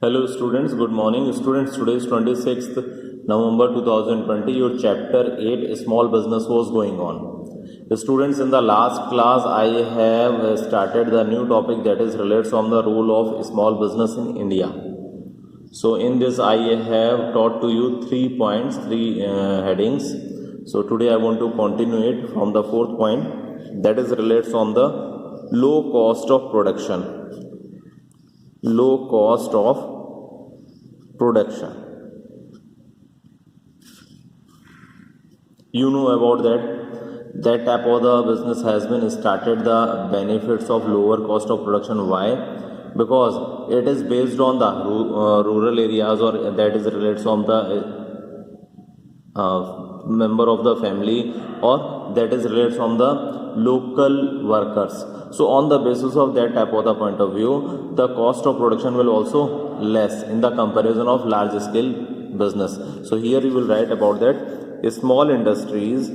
Hello students, good morning. Students, today is 26th November 2020. Your chapter 8 small business was going on. Students, in the last class I have started the new topic that is relates on the role of small business in India. So in this I have taught to you 3 points, 3 headings. So today I want to continue it from the fourth point, that is relates on the low cost of production. Low cost of production. You know about that type of the business has been started the benefits of lower cost of production. Why? Because it is based on the rural areas, or that is relates on the member of the family, or that is relates on the local workers. So on the basis of that type of the point of view, the cost of production will also less in the comparison of large scale business. So here you will write about that small industries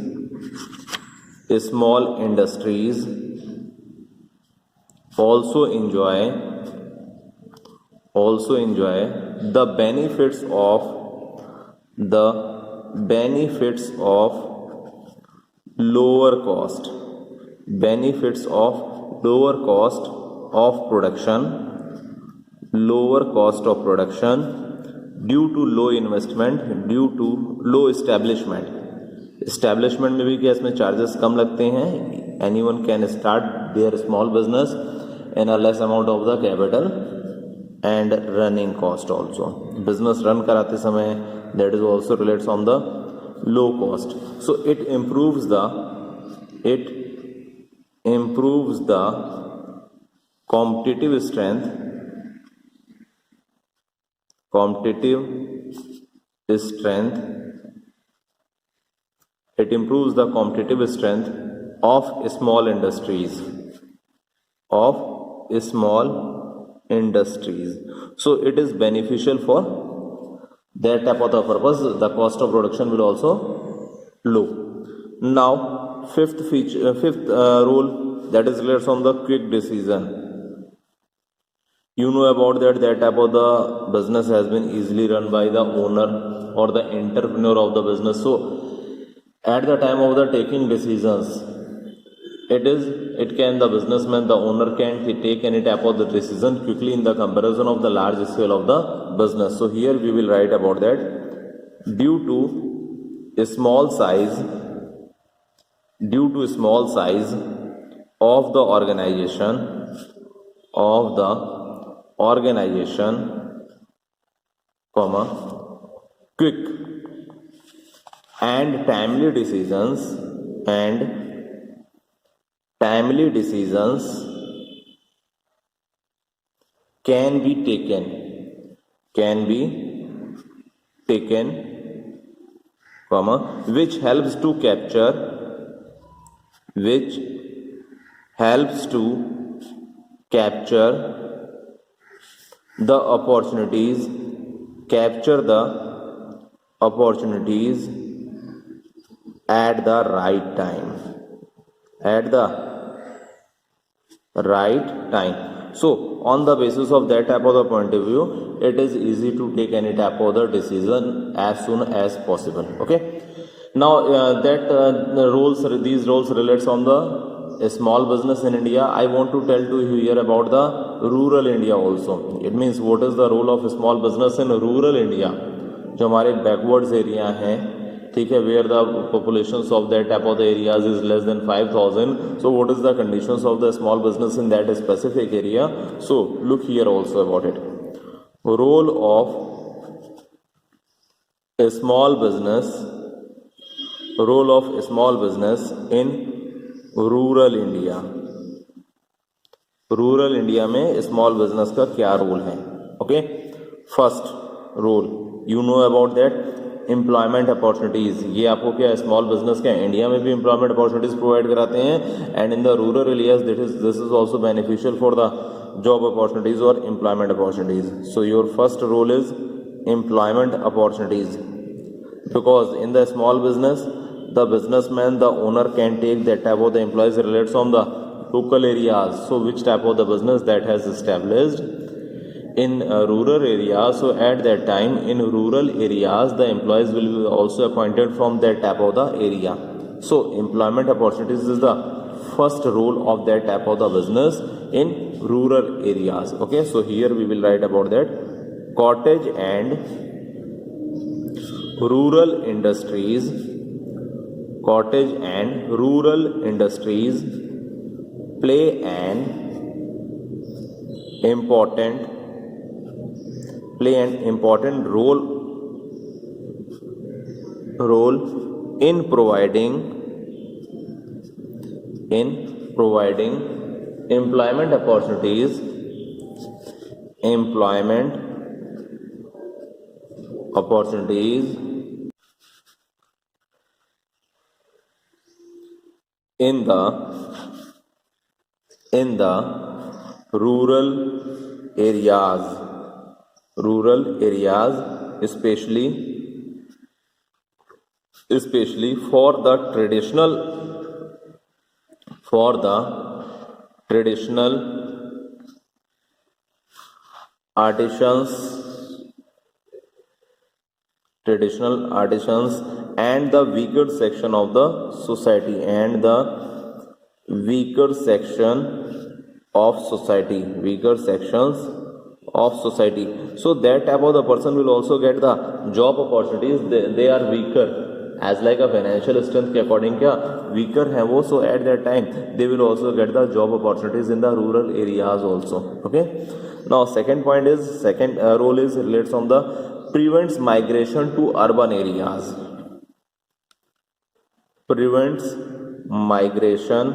also enjoy the benefits of lower cost of production due to low investment, due to low establishment में भी क्या इसमें charges कम लगते हैं. Anyone can start their small business in a less amount of the capital and running cost also. Business run कराते समय that is also relates on the low cost. So it improves the competitive strength of small industries. So it is beneficial for that type of the purpose. The cost of production will also low. Now fifth rule, that is relates on the quick decision. You know about that type of the business has been easily run by the owner or the entrepreneur of the business. So at the time of the taking decisions, the businessman, the owner can take any type of the decision quickly in the comparison of the large scale of the business. So here we will write about that due to a small size of the organization, quick and timely decisions can be taken, which helps to capture the opportunities at the right time. So on the basis of that type of the point of view, it is easy to take any type of the decision as soon as possible. Okay, now these roles relates on the small business in India. I want to tell to you here about the rural India also. It means what is the role of small business in rural India, जो हमारे backwards area हैं, ठीक है, where the populations of that type of the areas is less than 5,000. So what is the conditions of the small business in that specific area? So look here also about it. Role of a small business in rural India. Rural India में small business का क्या role है? Okay, first role you know about that employment opportunities. ये आपको क्या small business क्या India में भी एम्प्लॉयमेंट अपॉर्चुनिटीज प्रोवाइड कराते हैं, and in the rural areas this is also beneficial for the job opportunities और employment opportunities. So your first role is employment opportunities, because in the small business the businessman, the owner can take that type of the employees relates from the local areas. So which type of the business that has established in rural areas. So at that time in rural areas the employees will be also appointed from that type of the area. So employment opportunities is the first role of that type of the business in rural areas. Okay, so here we will write about that cottage and rural industries. Cottage and rural industries play an important role in providing employment opportunities in the rural areas, especially for the traditional artisans and the weaker section of the society weaker sections of society. So that type of the person will also get the job opportunities. They are weaker as like a financial strength के according क्या weaker है वो. So at that time they will also get the job opportunities in the rural areas also. Okay, now second point is role is relates on the prevents migration to urban areas. Prevents migration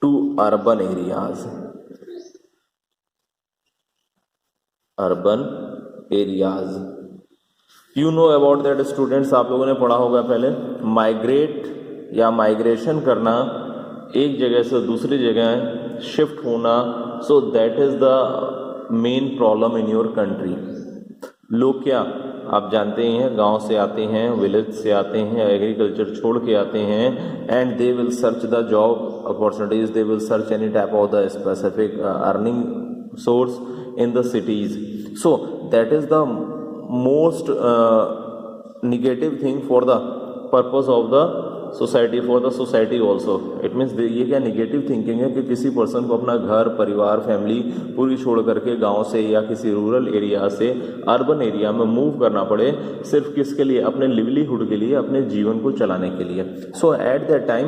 to urban areas. You know about that students, आप लोगों ने पढ़ा होगा पहले, migrate या migration करना, एक जगह से दूसरी जगह शिफ्ट होना. So that is the main problem in your country. लोग क्या आप जानते ही हैं, गांव से आते हैं, विलेज से आते हैं, एग्रीकल्चर छोड़ के आते हैं, and they will search the job opportunities, they will search any type of the specific earning source in the cities. So that is the most negative thing for the purpose of the society, for the society also. It means ये क्या negative thinking है कि किसी person को अपना घर, परिवार, family पूरी छोड़ करके गांव से या किसी रूरल एरिया से अर्बन एरिया में मूव करना पड़े, सिर्फ किसके लिए? अपने लिवलीहुड के लिए, अपने जीवन को चलाने के लिए. So at that time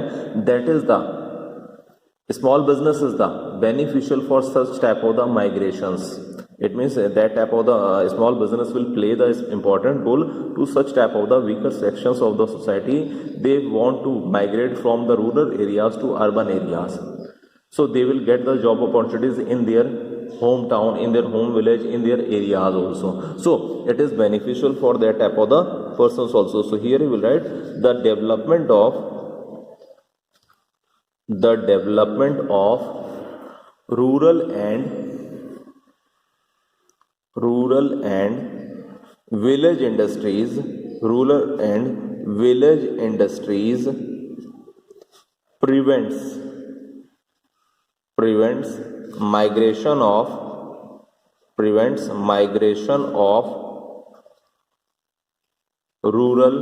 that is the small business is the beneficial for such type of the migrations. It means that type of the small business will play the important role to such type of the weaker sections of the society. They want to migrate from the rural areas to urban areas. So they will get the job opportunities in their hometown, in their home village, in their areas also. So it is beneficial for that type of the persons also. So here you will write the development of rural and village industries prevents migration of rural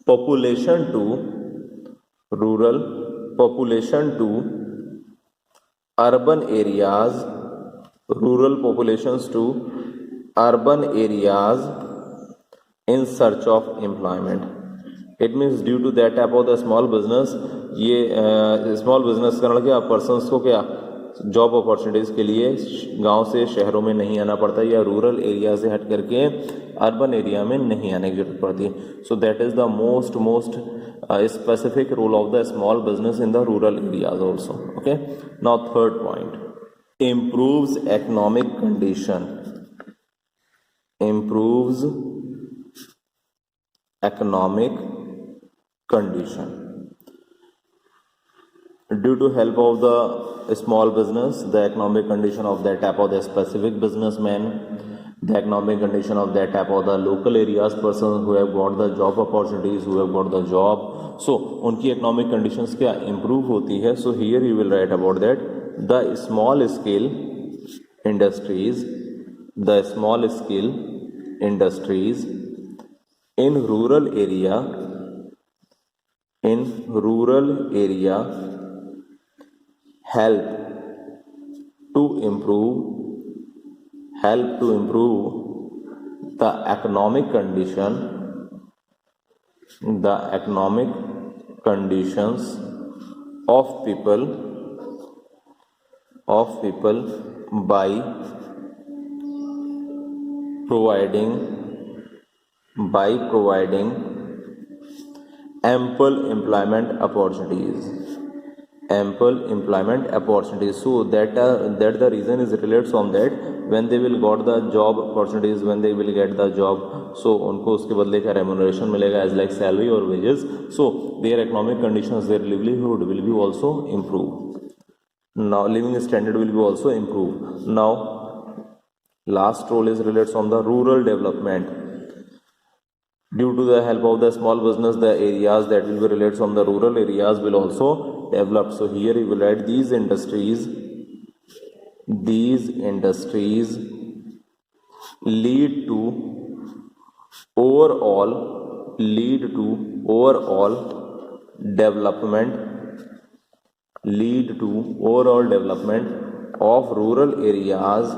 population to urban areas, rural populations to urban areas in search of employment. It means due to that type of the small business, ये small business करने लगे persons को क्या job opportunities के लिए गांव से शहरों में नहीं आना पड़ता या रूरल एरिया से हट करके अर्बन एरिया में नहीं आने की जरूरत पड़ती. So that is the most specific role of the small business in the rural areas also. Okay, now third point, improves economic condition. Due to help of the small business, the economic condition of that type of the specific businessman, the economic condition of that type of the local areas persons who have got the job opportunities, who have got the job, so उनकी economic conditions क्या improve होती है. So here you will write about that the small scale industries, the small scale industries in rural area help to improve the economic conditions of people by providing ample employment opportunities. So that the reason is related from that when they will got the job opportunities, when they will get the job, so उनको उसके बदले का remuneration मिलेगा as like salary or wages, so their economic conditions, their livelihood will be also improve. Now living standard will be also improve. Now last role is related from the rural development. Due to the help of the small business, the areas that will be related from the rural areas will also develop. So here you will write these industries lead to overall development of rural areas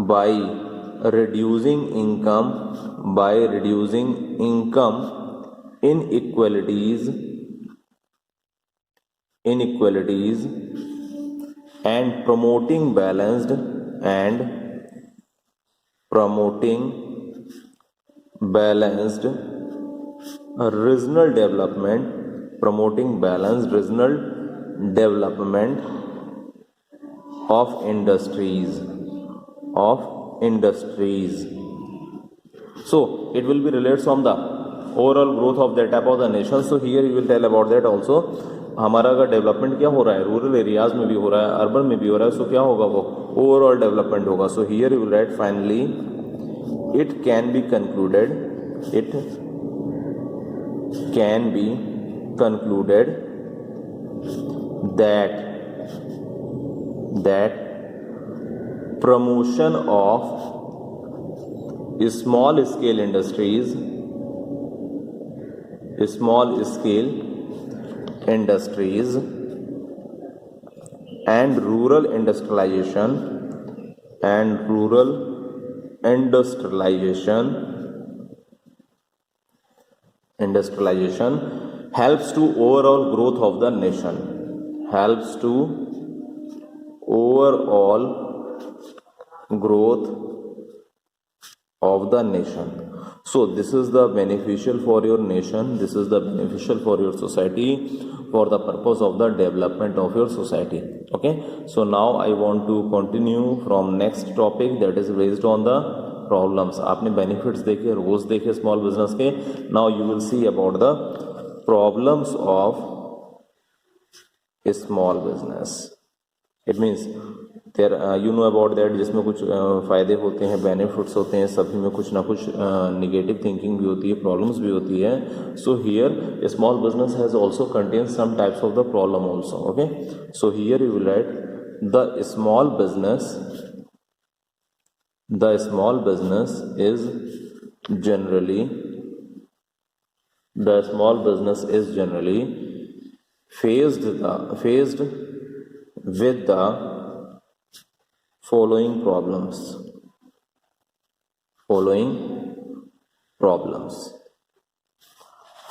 by reducing income inequalities and promoting balanced regional development of industries. So it will be related from the overall growth of that type of the nation. So here you will tell about that also. हमारा अगर development क्या हो रहा है, rural areas में भी हो रहा है, अर्बन में भी हो रहा है, सो क्या होगा, वो ओवरऑल डेवलपमेंट होगा. सो here you will right finally it can be concluded that promotion of small scale industries and rural industrialization helps to overall growth of the nation. So this is the beneficial for your nation, this is the beneficial for your society, for the purpose of the development of your society. Okay, so now I want to continue from next topic, that is based on the problems. आपने benefits देखे, roles देखे small business के. Now you will see about the problems of a small business. It means there you know about that, जिसमें कुछ फ़ायदे होते हैं, benefits होते हैं, सभी में कुछ ना कुछ नेगेटिव थिंकिंग भी होती है, प्रॉब्लम्स भी होती है. So here small business has also contain some types of the problem also. Okay, so here you will write the small business is generally faced with the following problems.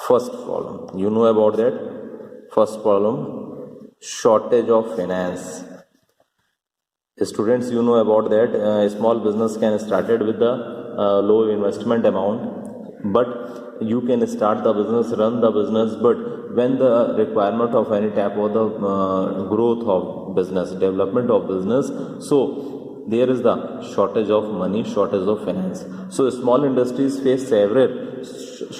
First problem, you know about that. First problem, shortage of finance. Students, you know about that. Small business can started with the low investment amount, but you can start the business, run the business, but when the requirement of any type of the growth of business, development of business, so there is the shortage of money, shortage of finance. So small industries face several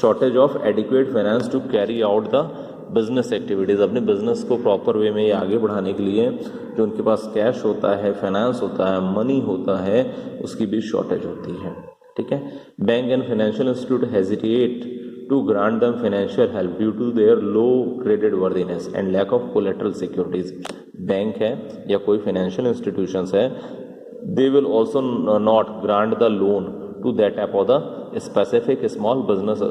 shortage of adequate finance to carry out the business activities. अपने business को proper way में आगे बढ़ाने के लिए जो उनके पास cash होता है, फाइनेंस होता है, मनी होता है, उसकी भी शॉर्टेज होती है. ठीक है. Bank and financial institute hesitate to grant them financial help due to their low credit worthiness and lack of collateral securities. Bank है या कोई financial institutions है, they will also not grant the loan to that type of the specific small business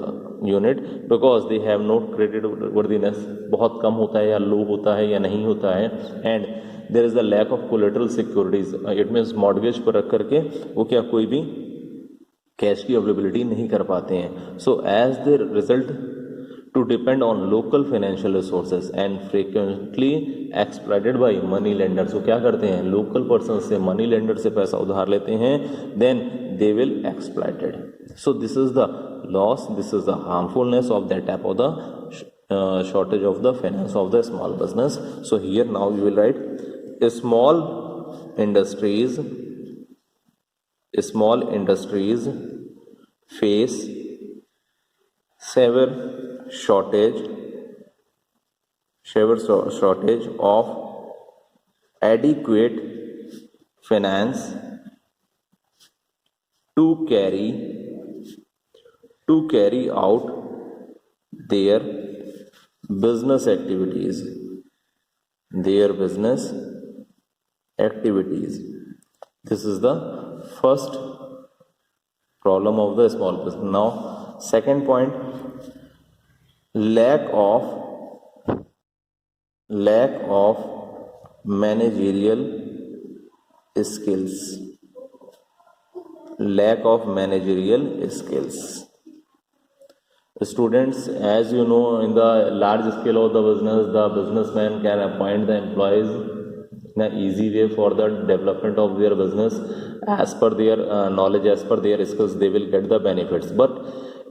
unit because they have no credit worthiness, बहुत कम होता है या low होता है या नहीं होता है, and there is the lack of collateral securities. It means mortgage पर रख करके वो क्या कोई भी कैश की अवेलेबिलिटी नहीं कर पाते हैं. So as the result to depend on local financial resources and frequently exploited by money lenders. वो क्या करते हैं, लोकल पर्सन से मनी लेंडर से पैसा उधार लेते हैं, then they will exploited. So this is the loss, this is the harmfulness of that type of the shortage of the finance of the small business. So here now you will write small industries face severe shortage of adequate finance to carry out their business activities. This is the first problem of the small business. Now second point, lack of managerial skills. Students, as you know, in the large scale of the business, the businessman can appoint the employees in an easy way for the development of their business as per their knowledge, as per their skills. They will get the benefits. But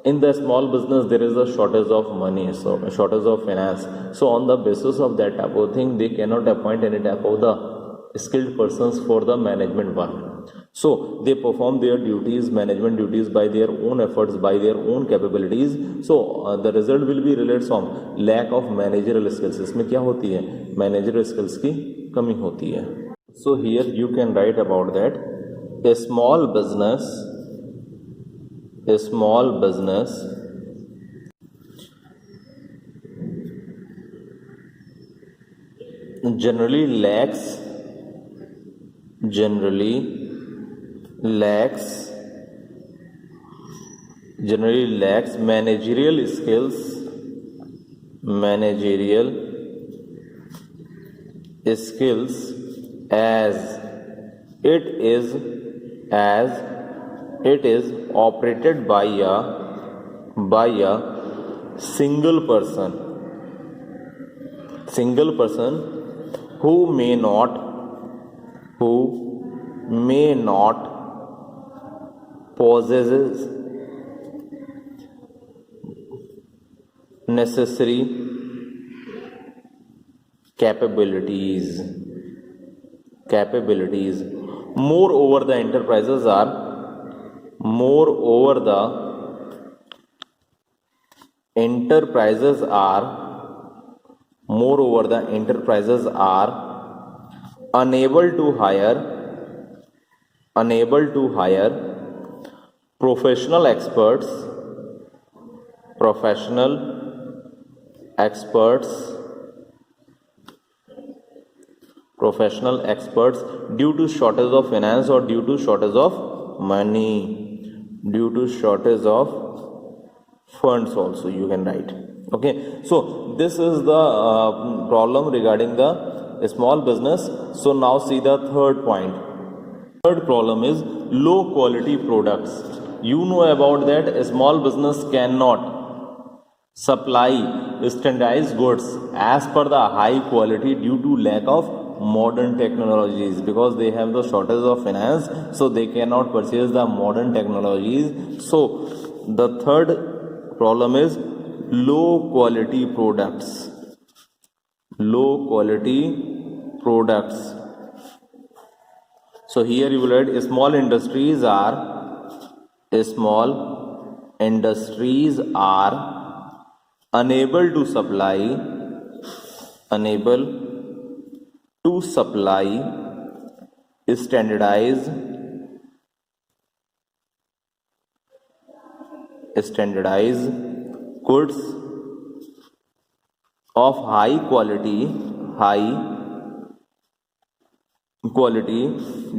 in the small business, there is a shortage of money, so a shortage of finance. So on the basis of that type of thing, they cannot appoint any type of the skilled persons for the management work. So they perform their duties, management duties, by their own efforts, by their own capabilities. So the result will be related from lack of managerial skills. इसमें क्या होती है, managerial skills की कमी होती है. So here you can write about that. A small business generally lacks managerial skills as it is operated by a single person who may not possesses necessary capabilities. Moreover, the enterprises are unable to hire professional experts due to shortage of finance or due to shortage of money, due to shortage of funds also you can write. Okay, so this is the problem regarding the small business. So now see the third point. Third problem is low quality products. You know about that a small business cannot supply standardized goods as per the high quality due to lack of modern technologies, because they have the shortage of finance, so they cannot purchase the modern technologies. So the third problem is low quality products. So here you will write small industries are unable to supply standardized goods of high quality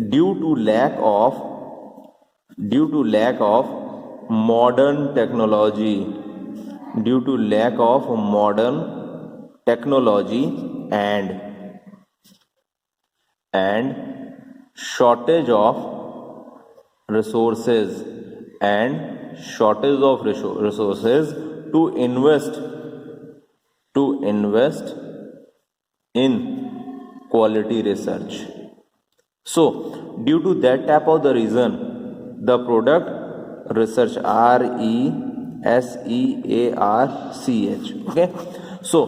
due to lack of modern technology and shortage of resources to invest in quality research. So due to that type of the reason, the product research, research, okay. So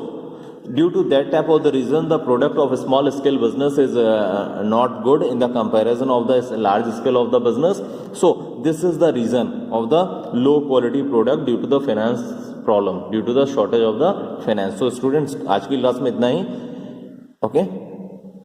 due to that type of the reason, the product of a small scale business is not good in the comparison of the large scale of the business. So this is the reason of the low quality product due to the finance problem, due to the shortage of the finance. So students, आज की class में इतना ही, okay.